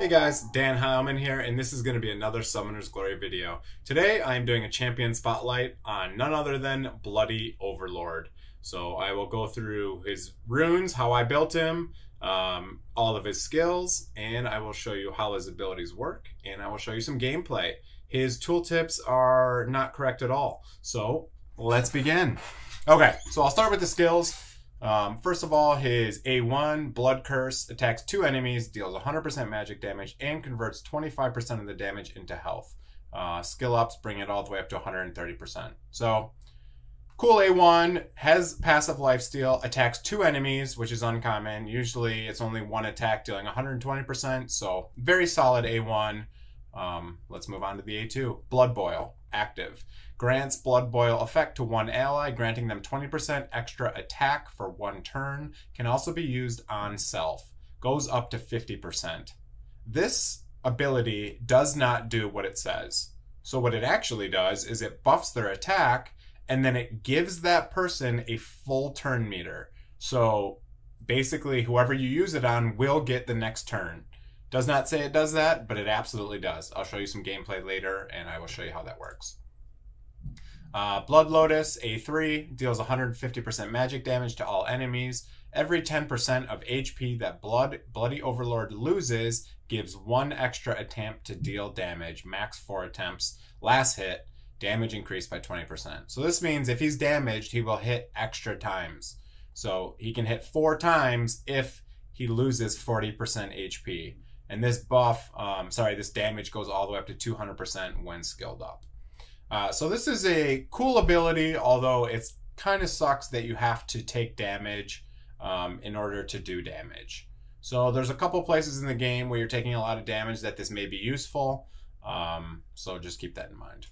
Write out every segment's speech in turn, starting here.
Hey guys, Dan Heilman here, and this is going to be another Summoner's Glory video. Today I am doing a champion spotlight on none other than Bloody Overlord. So I will go through his runes, how I built him, all of his skills, and I will show you how his abilities work, and I will show you some gameplay. His tooltips are not correct at all. So let's begin. Okay, so I'll start with the skills. First of all, his A1, Blood Curse, attacks 2 enemies, deals 100% magic damage, and converts 25% of the damage into health. Skill ups bring it all the way up to 130%. So, cool A1, has passive lifesteal, attacks 2 enemies, which is uncommon. Usually it's only 1 attack dealing 120%, so very solid A1. Let's move on to the A2. Blood Boil, active. Grants Blood Boil effect to 1 ally, granting them 20% extra attack for 1 turn. Can also be used on self. Goes up to 50%. This ability does not do what it says. So what it actually does is it buffs their attack, and then it gives that person a full turn meter. So basically, whoever you use it on will get the next turn. Does not say it does that, but it absolutely does. I'll show you some gameplay later, and I will show you how that works. Blood Lotus, A3, deals 150% magic damage to all enemies. Every 10% of HP that Bloody Overlord loses gives 1 extra attempt to deal damage, max 4 attempts. Last hit, damage increased by 20%. So this means if he's damaged, he will hit extra times. So he can hit 4 times if he loses 40% HP. And this buff, this damage goes all the way up to 200% when skilled up. So this is a cool ability, although it kind of sucks that you have to take damage in order to do damage. So there's a couple places in the game where you're taking a lot of damage that this may be useful. So just keep that in mind.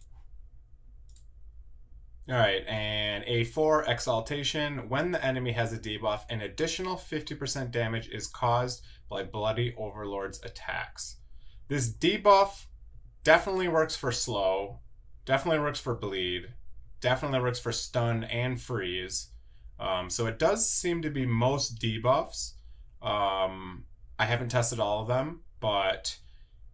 All right, and A4, Exaltation. When the enemy has a debuff, an additional 50% damage is caused by Bloody Overlord's attacks. This debuff definitely works for slow. Definitely works for bleed, definitely works for stun and freeze. So it does seem to be most debuffs. I haven't tested all of them, but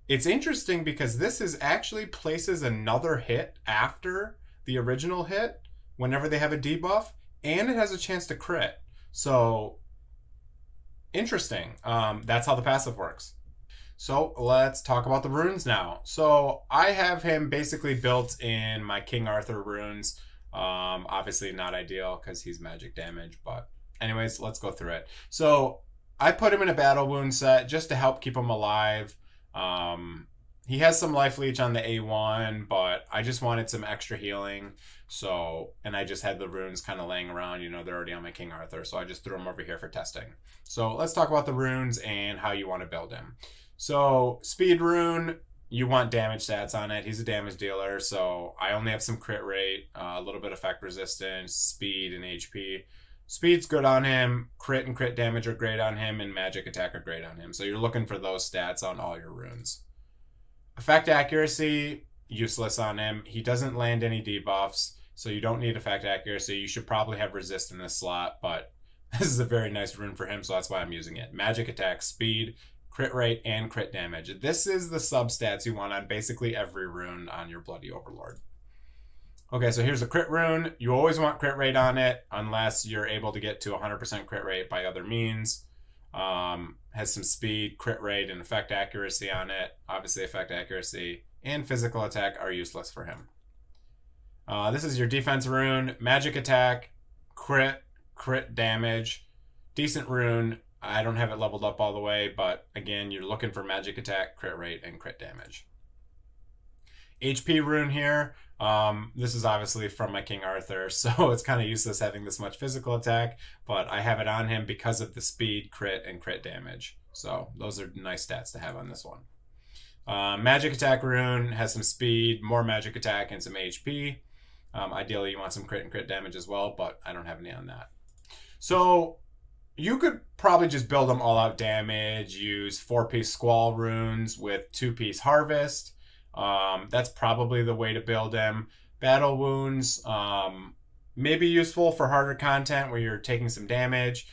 it's interesting because this is actually places another hit after the original hit whenever they have a debuff, and it has a chance to crit. So interesting. That's how the passive works. So let's talk about the runes now. So I have him basically built in my King Arthur runes. Obviously not ideal because he's magic damage, but anyways, let's go through it. So I put him in a battle wound set just to help keep him alive. He has some life leech on the A1, but I just wanted some extra healing. So, and I just had the runes kind of laying around, you know, they're already on my King Arthur. So I just threw them over here for testing. So let's talk about the runes and how you want to build him. So speed rune, you want damage stats on it. He's a damage dealer, so I only have some crit rate, a little bit effect resistance, speed, and HP. Speed's good on him, crit and crit damage are great on him, and magic attack are great on him. So you're looking for those stats on all your runes. Effect accuracy, useless on him. He doesn't land any debuffs, so you don't need effect accuracy. You should probably have resist in this slot, but this is a very nice rune for him, so that's why I'm using it. Magic attack, speed, crit rate, and crit damage. This is the substats you want on basically every rune on your Bloody Overlord. Okay, so here's a crit rune. You always want crit rate on it unless you're able to get to 100% crit rate by other means. Has some speed, crit rate, and effect accuracy on it. Obviously, effect accuracy and physical attack are useless for him. This is your defense rune. Magic attack, crit damage. Decent rune. I don't have it leveled up all the way, but again, you're looking for magic attack, crit rate, and crit damage. HP rune here. This is obviously from my King Arthur, so it's kind of useless having this much physical attack, but I have it on him because of the speed, crit, and crit damage. So those are nice stats to have on this one. Magic attack rune has some speed, more magic attack, and some HP. Ideally, you want some crit and crit damage as well, but I don't have any on that. So you could probably just build them all out damage, use 4-piece Squall runes with 2-piece Harvest. That's probably the way to build them. Battle wounds may be useful for harder content where you're taking some damage.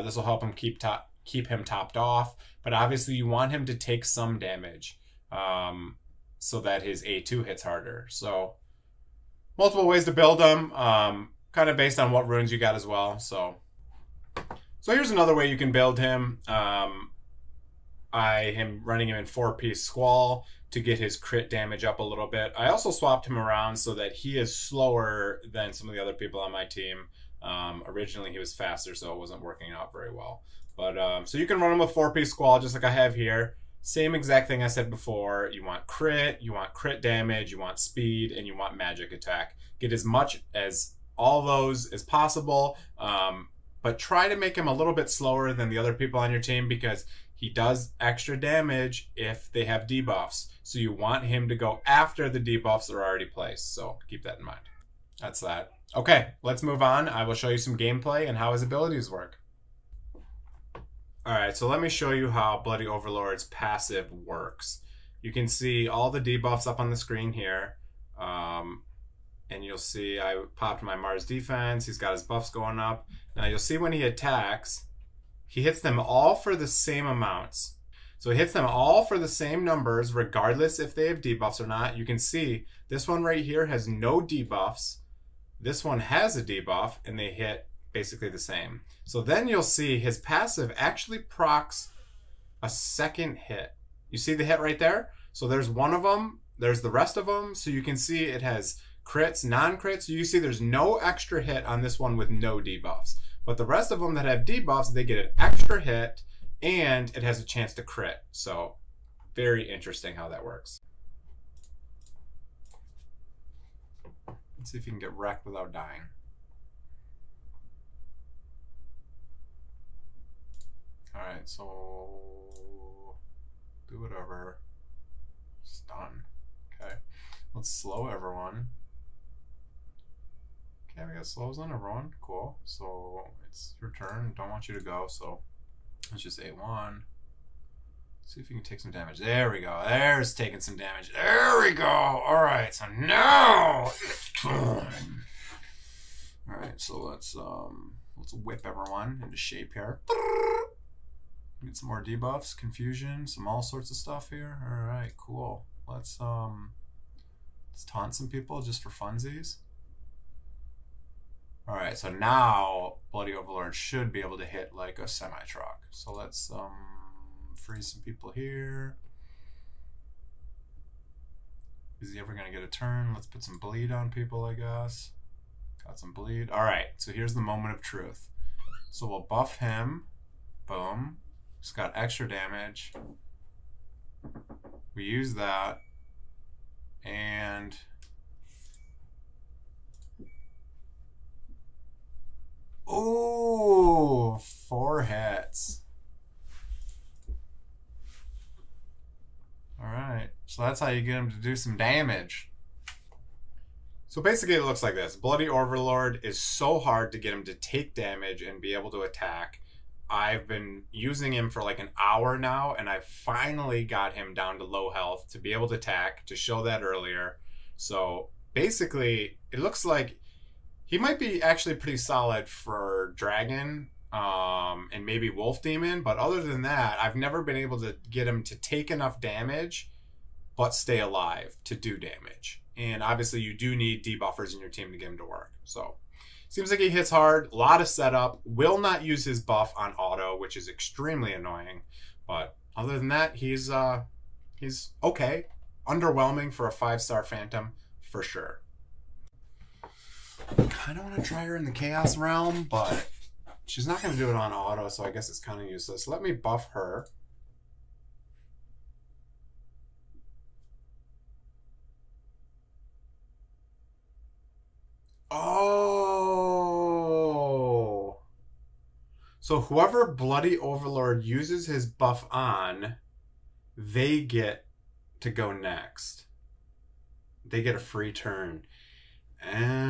This will help him keep keep him topped off. But obviously you want him to take some damage so that his A2 hits harder. So multiple ways to build him, kind of based on what runes you got as well. So here's another way you can build him. I am running him in 4-piece Squall to get his crit damage up a little bit. I also swapped him around so that he is slower than some of the other people on my team. Originally he was faster, so it wasn't working out very well. But so you can run him with 4-piece Squall just like I have here. Same exact thing I said before. You want crit damage, you want speed, and you want magic attack. Get as much as all those as possible, but try to make him a little bit slower than the other people on your team because he does extra damage if they have debuffs. So you want him to go after the debuffs that are already placed. So keep that in mind. That's that. Okay, let's move on. I will show you some gameplay and how his abilities work. Alright, so let me show you how Bloody Overlord's passive works. You can see all the debuffs up on the screen here. And you'll see I popped my Mars defense. He's got his buffs going up. Now you'll see when he attacks, he hits them all for the same amounts. So he hits them all for the same numbers, regardless if they have debuffs or not. You can see this one right here has no debuffs. This one has a debuff, and they hit basically the same. So then you'll see his passive actually procs a second hit. You see the hit right there? So there's one of them. There's the rest of them. So you can see it has crits, non-crits. You see there's no extra hit on this one with no debuffs. But the rest of them that have debuffs, they get an extra hit, and it has a chance to crit. So very interesting how that works. Let's see if you can get wrecked without dying. Alright, so do whatever. Stun. Okay. Let's slow everyone. Okay, we got slows on everyone. Cool. So it's your turn. Don't want you to go, so let's just A1. See if you can take some damage. There we go. There's taking some damage. There we go. Alright, so now it's time. Alright, so let's whip everyone into shape here. Get some more debuffs, confusion, some all sorts of stuff here. Alright, cool. Let's taunt some people just for funsies. Alright, so now Bloody Overlord should be able to hit like a semi-truck. So let's freeze some people here. Is he ever going to get a turn? Let's put some bleed on people, I guess. Got some bleed. Alright, so here's the moment of truth. So we'll buff him. Boom. He's got extra damage. We use that. And ooh, 4 hits. Alright, so that's how you get him to do some damage. So basically it looks like this. Bloody Overlord is so hard to get him to take damage and be able to attack. I've been using him for like an hour now, and I finally got him down to low health to be able to attack, to show that earlier. So basically, it looks like he might be actually pretty solid for Dragon and maybe Wolf Demon, but other than that, I've never been able to get him to take enough damage but stay alive to do damage. And obviously, you do need debuffers in your team to get him to work. So seems like he hits hard, a lot of setup, will not use his buff on auto, which is extremely annoying. But other than that, he's okay. Underwhelming for a 5-star Phantom, for sure. I kind of want to try her in the Chaos Realm, but she's not going to do it on auto, so I guess it's kind of useless. Let me buff her. Oh! So whoever Bloody Overlord uses his buff on, they get to go next. They get a free turn. And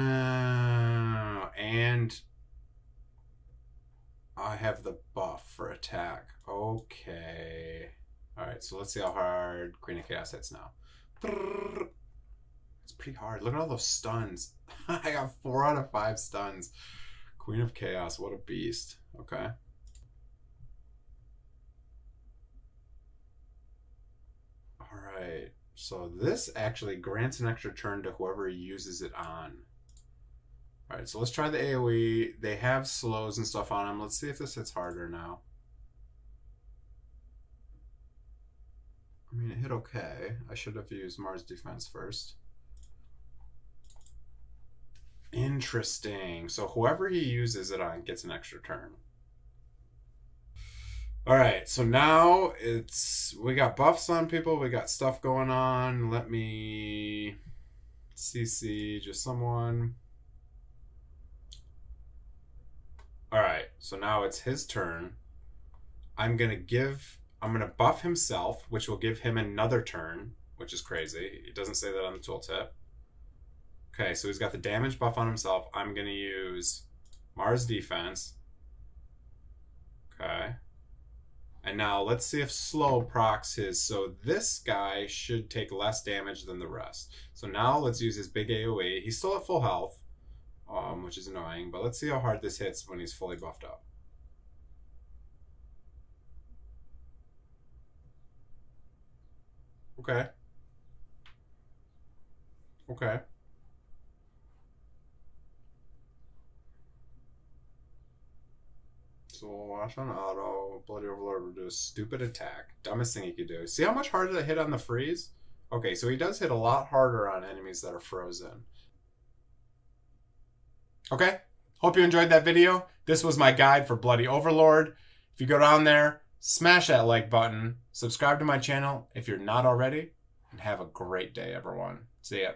I have the buff for attack. Okay. Alright, so let's see how hard Queen of Chaos hits now. It's pretty hard. Look at all those stuns. I got 4 out of 5 stuns. Queen of Chaos, what a beast. Okay. right. So this actually grants an extra turn to whoever uses it on. All right, so let's try the AoE. They have slows and stuff on them. Let's see if this hits harder now. I mean, it hit okay. I should have used Mars defense first. Interesting. So whoever he uses it on gets an extra turn. All right, so now we got buffs on people. We got stuff going on. Let me CC just someone. All right, so now it's his turn. I'm gonna buff himself, which will give him another turn, which is crazy. It doesn't say that on the tooltip. Okay, so he's got the damage buff on himself. I'm gonna use Mars defense. Okay. And now let's see if slow procs his. So this guy should take less damage than the rest. So now let's use his big AoE. He's still at full health, which is annoying, but let's see how hard this hits when he's fully buffed up. Okay. Okay. So watch on auto. Bloody Overlord will do a stupid attack. Dumbest thing he could do. See how much harder that hit on the freeze? Okay, so he does hit a lot harder on enemies that are frozen. Okay, hope you enjoyed that video. This was my guide for Bloody Overlord. If you go down there, smash that like button, subscribe to my channel if you're not already, and have a great day, everyone. See ya.